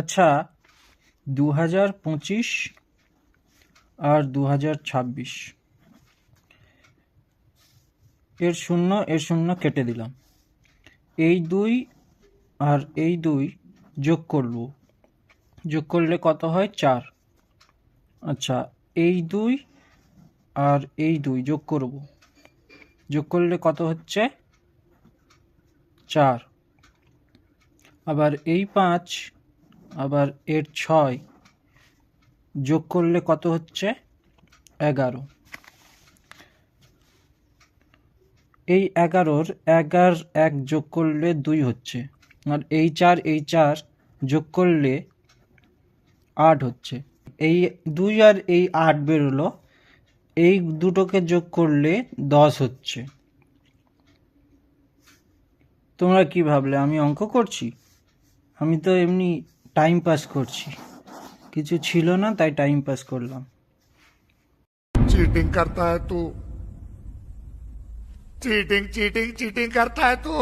আচ্ছা, 2025 আর 2026 এর শূন্য কেটে দিলাম। এই দুই আর এই দুই যোগ করব, যোগ করলে কত হয়? 4। আচ্ছা, এই দুই আর এই দুই যোগ করব, যোগ করলে কত হচ্ছে? 4। আবার এই 5 আবার এর 6 যোগ করলে কত হচ্ছে? 11। এই 11-র 1 যোগ করলে 2 হচ্ছে, আর এই 4 যোগ করলে 8 হচ্ছে। এই 2 আর এই 8 বেরোলো, এই দুটোকে যোগ করলে 10 হচ্ছে। তোমরা কি ভাবলে আমি অঙ্ক করছি? আমি তো এমনি টাইম পাস করছি, কিছু ছিল না তাই টাইম পাস করলাম। चीटिंग करता है तू। चीटिंग चीटिंग चीटिंग करता है तू।